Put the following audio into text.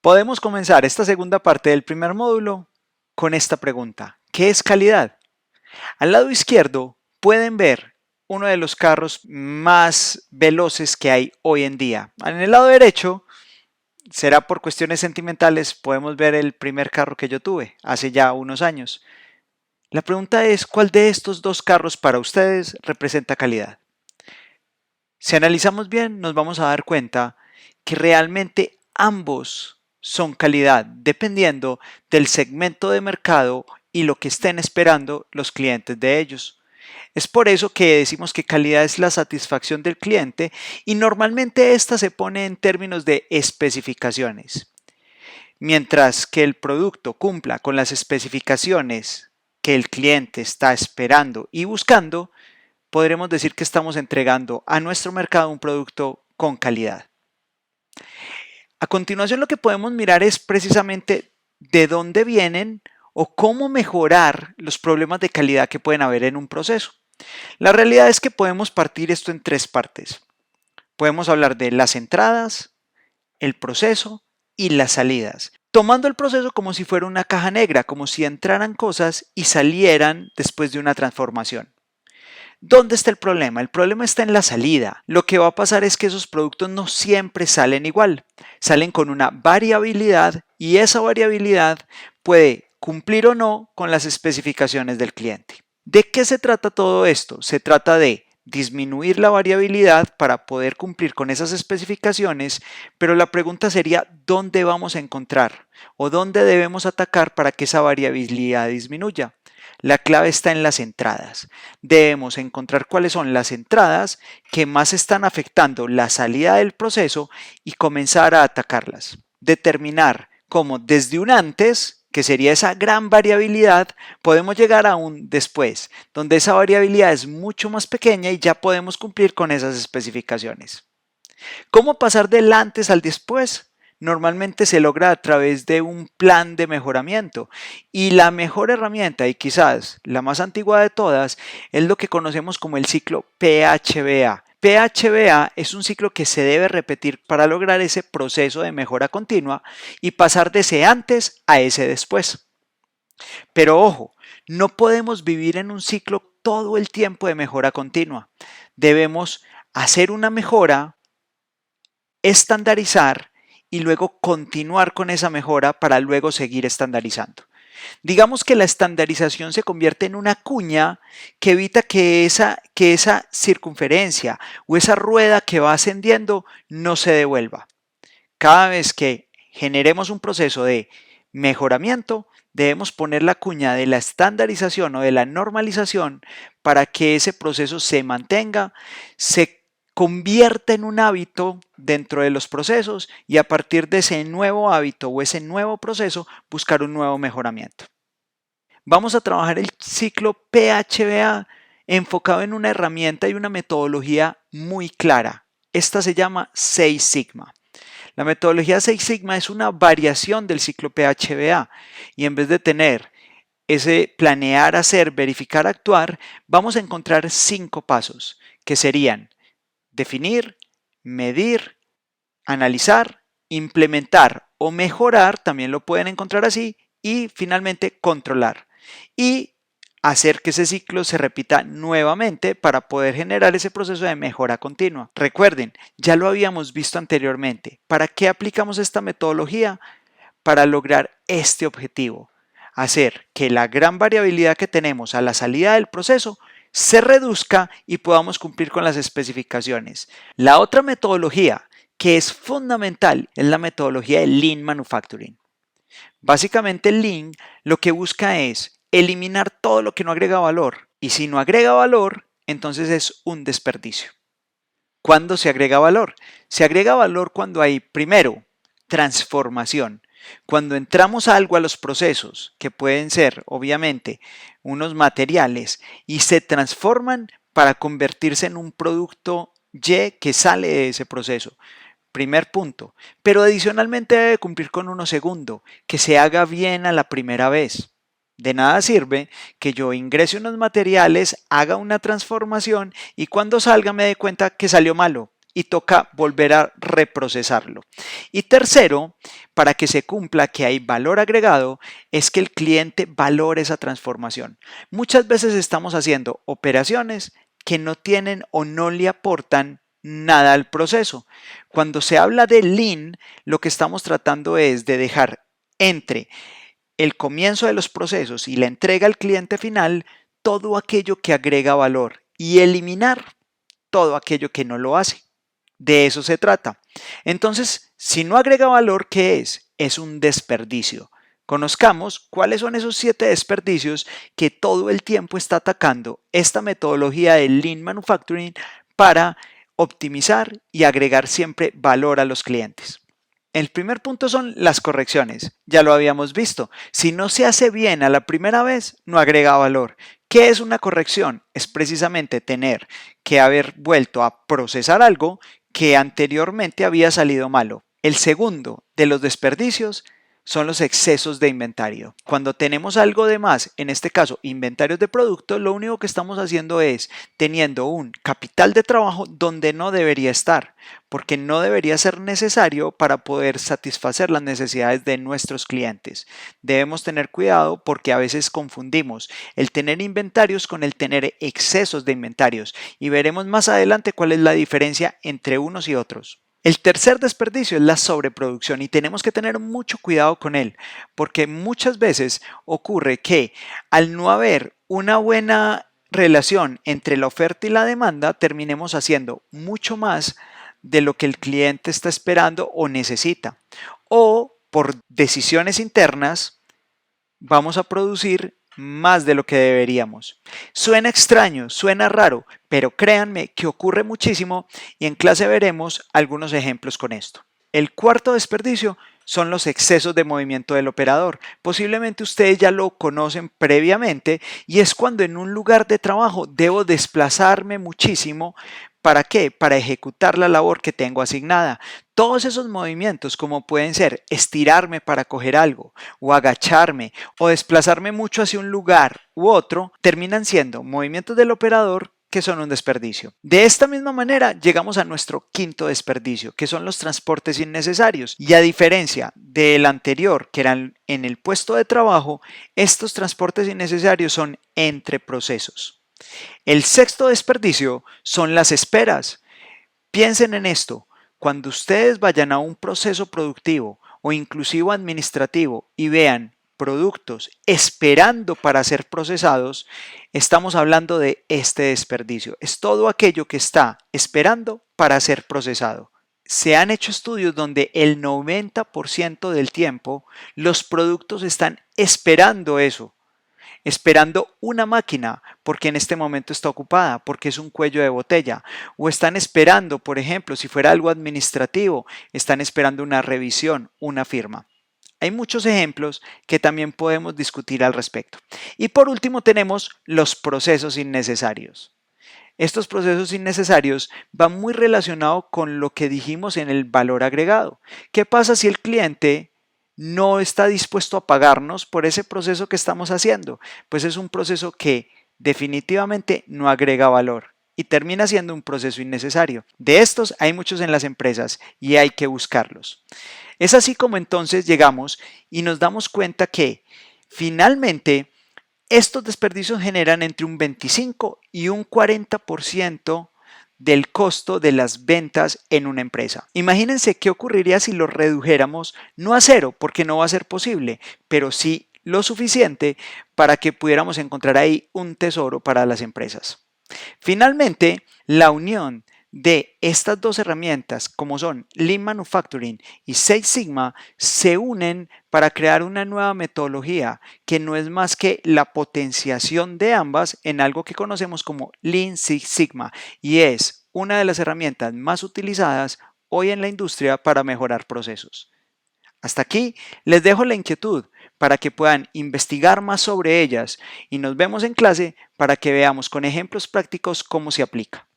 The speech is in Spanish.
Podemos comenzar esta segunda parte del primer módulo con esta pregunta. ¿Qué es calidad? Al lado izquierdo pueden ver uno de los carros más veloces que hay hoy en día. En el lado derecho, será por cuestiones sentimentales, podemos ver el primer carro que yo tuve hace ya unos años. La pregunta es, ¿cuál de estos dos carros para ustedes representa calidad? Si analizamos bien, nos vamos a dar cuenta que realmente ambos son calidad, dependiendo del segmento de mercado y lo que estén esperando los clientes de ellos. Es por eso que decimos que calidad es la satisfacción del cliente y normalmente esta se pone en términos de especificaciones. Mientras que el producto cumpla con las especificaciones que el cliente está esperando y buscando, podremos decir que estamos entregando a nuestro mercado un producto con calidad. A continuación, lo que podemos mirar es precisamente de dónde vienen o cómo mejorar los problemas de calidad que pueden haber en un proceso. La realidad es que podemos partir esto en tres partes. Podemos hablar de las entradas, el proceso y las salidas. Tomando el proceso como si fuera una caja negra, como si entraran cosas y salieran después de una transformación. ¿Dónde está el problema? El problema está en la salida. Lo que va a pasar es que esos productos no siempre salen igual. Salen con una variabilidad y esa variabilidad puede cumplir o no con las especificaciones del cliente. ¿De qué se trata todo esto? Se trata de disminuir la variabilidad para poder cumplir con esas especificaciones, pero la pregunta sería ¿dónde vamos a encontrar o dónde debemos atacar para que esa variabilidad disminuya? La clave está en las entradas. Debemos encontrar cuáles son las entradas que más están afectando la salida del proceso y comenzar a atacarlas. Determinar cómo desde un antes, que sería esa gran variabilidad, podemos llegar a un después, donde esa variabilidad es mucho más pequeña y ya podemos cumplir con esas especificaciones. ¿Cómo pasar del antes al después? Normalmente se logra a través de un plan de mejoramiento y la mejor herramienta y quizás la más antigua de todas es lo que conocemos como el ciclo PHBA. PHBA es un ciclo que se debe repetir para lograr ese proceso de mejora continua y pasar de ese antes a ese después. Pero ojo, no podemos vivir en un ciclo todo el tiempo de mejora continua. Debemos hacer una mejora, estandarizar y luego continuar con esa mejora para luego seguir estandarizando. Digamos que la estandarización se convierte en una cuña que evita que esa circunferencia o esa rueda que va ascendiendo no se devuelva. Cada vez que generemos un proceso de mejoramiento, debemos poner la cuña de la estandarización o de la normalización para que ese proceso se mantenga, se convierta en un hábito dentro de los procesos y a partir de ese nuevo hábito o ese nuevo proceso buscar un nuevo mejoramiento. Vamos a trabajar el ciclo PHBA enfocado en una herramienta y una metodología muy clara. Esta se llama Six Sigma. La metodología Six Sigma es una variación del ciclo PHBA y en vez de tener ese planear, hacer, verificar, actuar, vamos a encontrar 5 pasos que serían definir, medir, analizar, implementar o mejorar, también lo pueden encontrar así, y finalmente controlar. Y hacer que ese ciclo se repita nuevamente para poder generar ese proceso de mejora continua. Recuerden, ya lo habíamos visto anteriormente. ¿Para qué aplicamos esta metodología? Para lograr este objetivo. Hacer que la gran variabilidad que tenemos a la salida del proceso se reduzca y podamos cumplir con las especificaciones. La otra metodología que es fundamental es la metodología de Lean Manufacturing. Básicamente el Lean lo que busca es eliminar todo lo que no agrega valor y si no agrega valor, entonces es un desperdicio. ¿Cuándo se agrega valor? Se agrega valor cuando hay, primero, transformación. Cuando entramos algo a los procesos, que pueden ser, obviamente, unos materiales, y se transforman para convertirse en un producto Y que sale de ese proceso. Primer punto. Pero adicionalmente debe cumplir con uno segundo, que se haga bien a la primera vez. De nada sirve que yo ingrese unos materiales, haga una transformación y cuando salga me dé cuenta que salió malo. y toca volver a reprocesarlo. Y tercero, para que se cumpla que hay valor agregado, es que el cliente valore esa transformación. Muchas veces estamos haciendo operaciones que no tienen o no le aportan nada al proceso. Cuando se habla de Lean, lo que estamos tratando es de dejar entre el comienzo de los procesos y la entrega al cliente final todo aquello que agrega valor y eliminar todo aquello que no lo hace. De eso se trata. Entonces, si no agrega valor, ¿qué es? Es un desperdicio. Conozcamos cuáles son esos 7 desperdicios que todo el tiempo está atacando esta metodología de Lean Manufacturing para optimizar y agregar siempre valor a los clientes. El primer punto son las correcciones. Ya lo habíamos visto. Si no se hace bien a la primera vez, no agrega valor. ¿Qué es una corrección? Es precisamente tener que haber vuelto a procesar algo que anteriormente había salido malo. El segundo de los desperdicios son los excesos de inventario. Cuando tenemos algo de más, en este caso inventarios de productos, lo único que estamos haciendo es teniendo un capital de trabajo donde no debería estar, porque no debería ser necesario para poder satisfacer las necesidades de nuestros clientes. Debemos tener cuidado porque a veces confundimos el tener inventarios con el tener excesos de inventarios y veremos más adelante cuál es la diferencia entre unos y otros. El tercer desperdicio es la sobreproducción y tenemos que tener mucho cuidado con él, porque muchas veces ocurre que al no haber una buena relación entre la oferta y la demanda, terminemos haciendo mucho más de lo que el cliente está esperando o necesita. O por decisiones internas, vamos a producir más de lo que deberíamos. Suena extraño, suena raro, pero créanme que ocurre muchísimo y en clase veremos algunos ejemplos con esto. El cuarto desperdicio son los excesos de movimiento del operador. Posiblemente ustedes ya lo conocen previamente y es cuando en un lugar de trabajo debo desplazarme muchísimo. ¿Para qué? Para ejecutar la labor que tengo asignada. Todos esos movimientos, como pueden ser estirarme para coger algo, o agacharme, o desplazarme mucho hacia un lugar u otro, terminan siendo movimientos del operador que son un desperdicio. De esta misma manera llegamos a nuestro quinto desperdicio, que son los transportes innecesarios. Y a diferencia del anterior, que eran en el puesto de trabajo, estos transportes innecesarios son entre procesos. El sexto desperdicio son las esperas. Piensen en esto. Cuando ustedes vayan a un proceso productivo o inclusive administrativo y vean productos esperando para ser procesados, estamos hablando de este desperdicio. Es todo aquello que está esperando para ser procesado. Se han hecho estudios donde el 90% del tiempo los productos están esperando eso, esperando una máquina porque en este momento está ocupada, porque es un cuello de botella, o están esperando, por ejemplo, si fuera algo administrativo, están esperando una revisión, una firma. Hay muchos ejemplos que también podemos discutir al respecto. Y por último tenemos los procesos innecesarios. Estos procesos innecesarios van muy relacionados con lo que dijimos en el valor agregado. ¿Qué pasa si el cliente no está dispuesto a pagarnos por ese proceso que estamos haciendo? Pues es un proceso que definitivamente no agrega valor y termina siendo un proceso innecesario. De estos hay muchos en las empresas y hay que buscarlos. Es así como entonces llegamos y nos damos cuenta que finalmente estos desperdicios generan entre un 25 y un 40% del costo de las ventas en una empresa. Imagínense qué ocurriría si lo redujéramos no a cero, porque no va a ser posible, pero sí lo suficiente para que pudiéramos encontrar ahí un tesoro para las empresas. Finalmente, la unión de estas dos herramientas, como son Lean Manufacturing y Six Sigma, se unen para crear una nueva metodología que no es más que la potenciación de ambas en algo que conocemos como Lean Six Sigma, y es una de las herramientas más utilizadas hoy en la industria para mejorar procesos. Hasta aquí les dejo la inquietud para que puedan investigar más sobre ellas y nos vemos en clase para que veamos con ejemplos prácticos cómo se aplica.